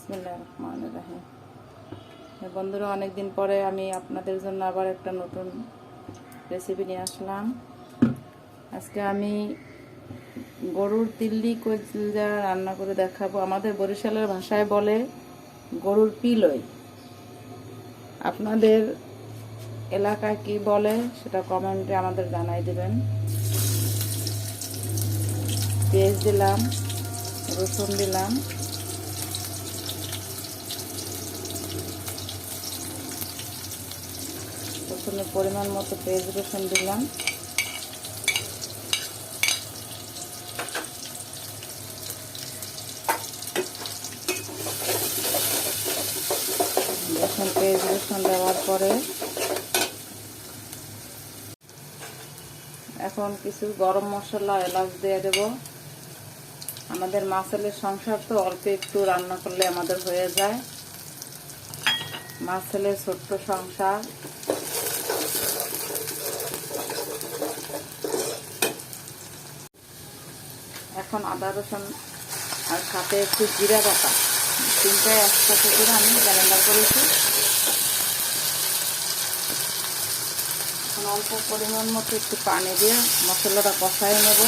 বিসমিল্লাহির রহমানির রহিম। বন্ধুরা, অনেকদিন পরে আমি আপনাদের জন্য আবার একটা নতুন রেসিপি নিয়ে আসলাম। আজকে আমি গরুর তিল্লি কলজা রান্না করে দেখাবো। আমাদের বরিশালের ভাষায় বলে গরুর পিলই। আপনাদের এলাকায় কি বলে সেটা কমেন্টে আমাদের জানাই দিবেন। পেঁয়াজ দিলাম, রসুন দিলাম, রসুনের পরিমাণ মতো পেঁয়াজ রসুন দিলাম, রসুন পেঁয়াজ রসুন দেওয়ার পরে এখন কিছু গরম মশলা এলাচ দিয়ে দেব। আমাদের মাছের সংসার তো অল্প একটু রান্না করলে আমাদের হয়ে যায়। মাছের ছোট্ট সংসার। এখন আদা রসুন আর সাথে একটু জিরা বাটা, তিনটায় একসাথে করে আমি ব্লেন্ডার করেছি। এখন অল্প পরিমাণ মতো একটু পানি দিয়ে মশলাটা কষাই নেব।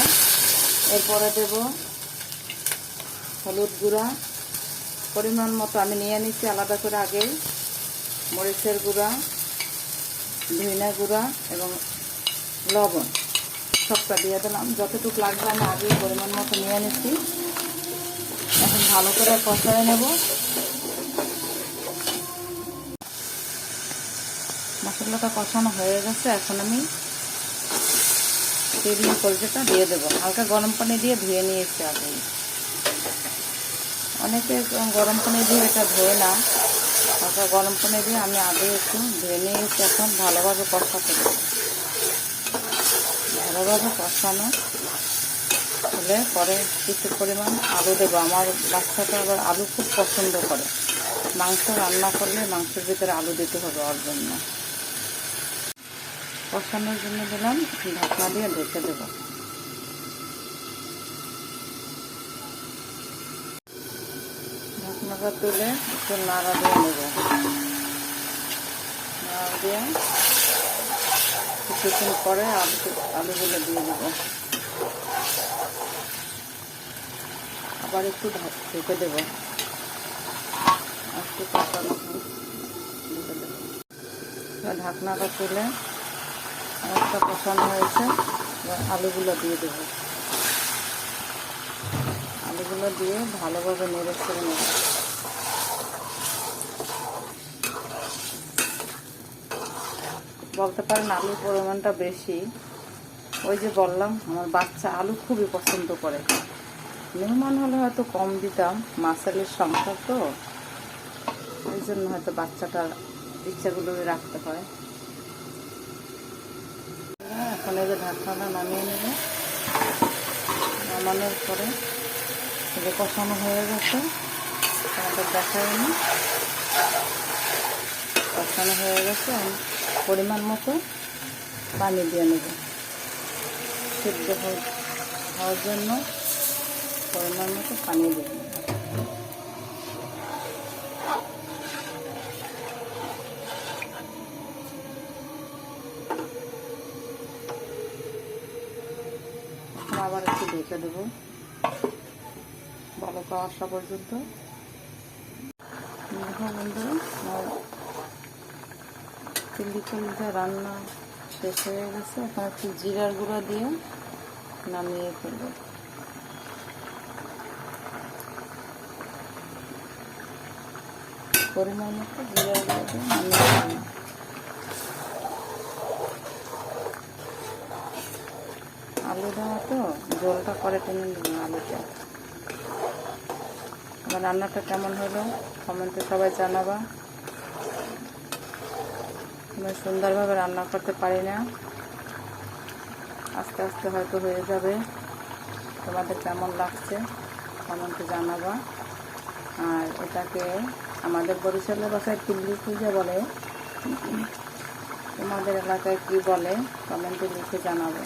এরপরে দেব হলুদ গুঁড়া পরিমাণ মতো, আমি নিয়ে নিচ্ছি আলাদা করে আগে। মরিচের গুঁড়া, ধনিয়া গুঁড়া এবং লবণ সবটা দিয়ে দিলাম। যতটুকু লাগবে আমি আগে পরিমাণ মতো নিয়ে নিচ্ছি। এখন ভালো করে কষায় নেব। মশলাটা কষানো হয়ে গেছে। এখন আমি তিল্লি কলজাটা দিয়ে দেবো। হালকা গরম পানি দিয়ে ধুয়ে নিয়েছি আগে। অনেকে গরম পানি দিয়ে এটা ধোয় না, হালকা গরম পানি দিয়ে আমি আগে একটু ধুয়ে নিয়েছি। এখন ভালোভাবে কষাতে দেবো। ভালোভাবে কষানো হলে পরে কিছু পরিমাণ আলু দেবো। আমার বাচ্চাটা আবার আলু খুব পছন্দ করে। মাংস রান্না করলে মাংসের ভিতরে আলু দিতে হবে ওর জন্য। কষানোর জন্য দিলাম, ঢাকনা দিয়ে ঢেকে দেবো। ঢাকনাটা তুলে একটু নাড়া দিয়ে নেব। নাড়া দিয়ে কিছুক্ষণ পরে আলুগুলো দিয়ে দেবো। আবার একটু ঢেকে দেবো। একটু কষানো ঢেকে দেবো। ঢাকনাটা তুলে একটা কষানো হয়েছে, আলুগুলো দিয়ে দেবো। আলুগুলো দিয়ে ভালোভাবে নেড়ে ছেড়ে নেব। বলতে পারেন আলুর পরিমাণটা বেশি। ওই যে বললাম, আমার বাচ্চা আলু খুবই পছন্দ করে। মেহমান হলে হয়তো কম দিতাম, মাছের সংসার তো ওই জন্য হয়তো বাচ্চাটার ইচ্ছাগুলো রাখতে হয়। এখন এই যে ঢাকনাটা নামিয়ে নেব। নামানোর পরে এই যে কষানো হয়ে গেছে, আমাদের দেখায়নি। কষানো হয়ে গেছে। আমি পরিমাণ মতো পানি দিয়ে নেব। সিদ্ধ হওয়ার জন্য পরিমাণ মতো পানি দিয়ে নেব। আবার একটু ঢেকে দেবো বলকা আসা পর্যন্ত। বন্ধুরা, আমার তিল্লি কলজা রান্না শেষ হয়ে গেছে। এখন একটু জিরার গুঁড়া দিয়ে নামিয়ে ফেলবো। পরিমাণ মতো জিরার গুঁড়া দিয়ে নামিয়ে ফেলবো। আলু দেওয়া তো জলটা করে টেনে নেব আলুটা। আমার রান্নাটা কেমন হলো কমেন্টে সবাই জানাবা। আমি সুন্দরভাবে রান্না করতে পারি না, আস্তে আস্তে হয়তো হয়ে যাবে। তোমাদের কেমন লাগছে কমেন্টে জানাবা। আর এটাকে আমাদের বরিশালের ভাষায় তিল্লি কলজা বলে। তোমাদের এলাকায় কি বলে কমেন্টে লিখে জানাবে।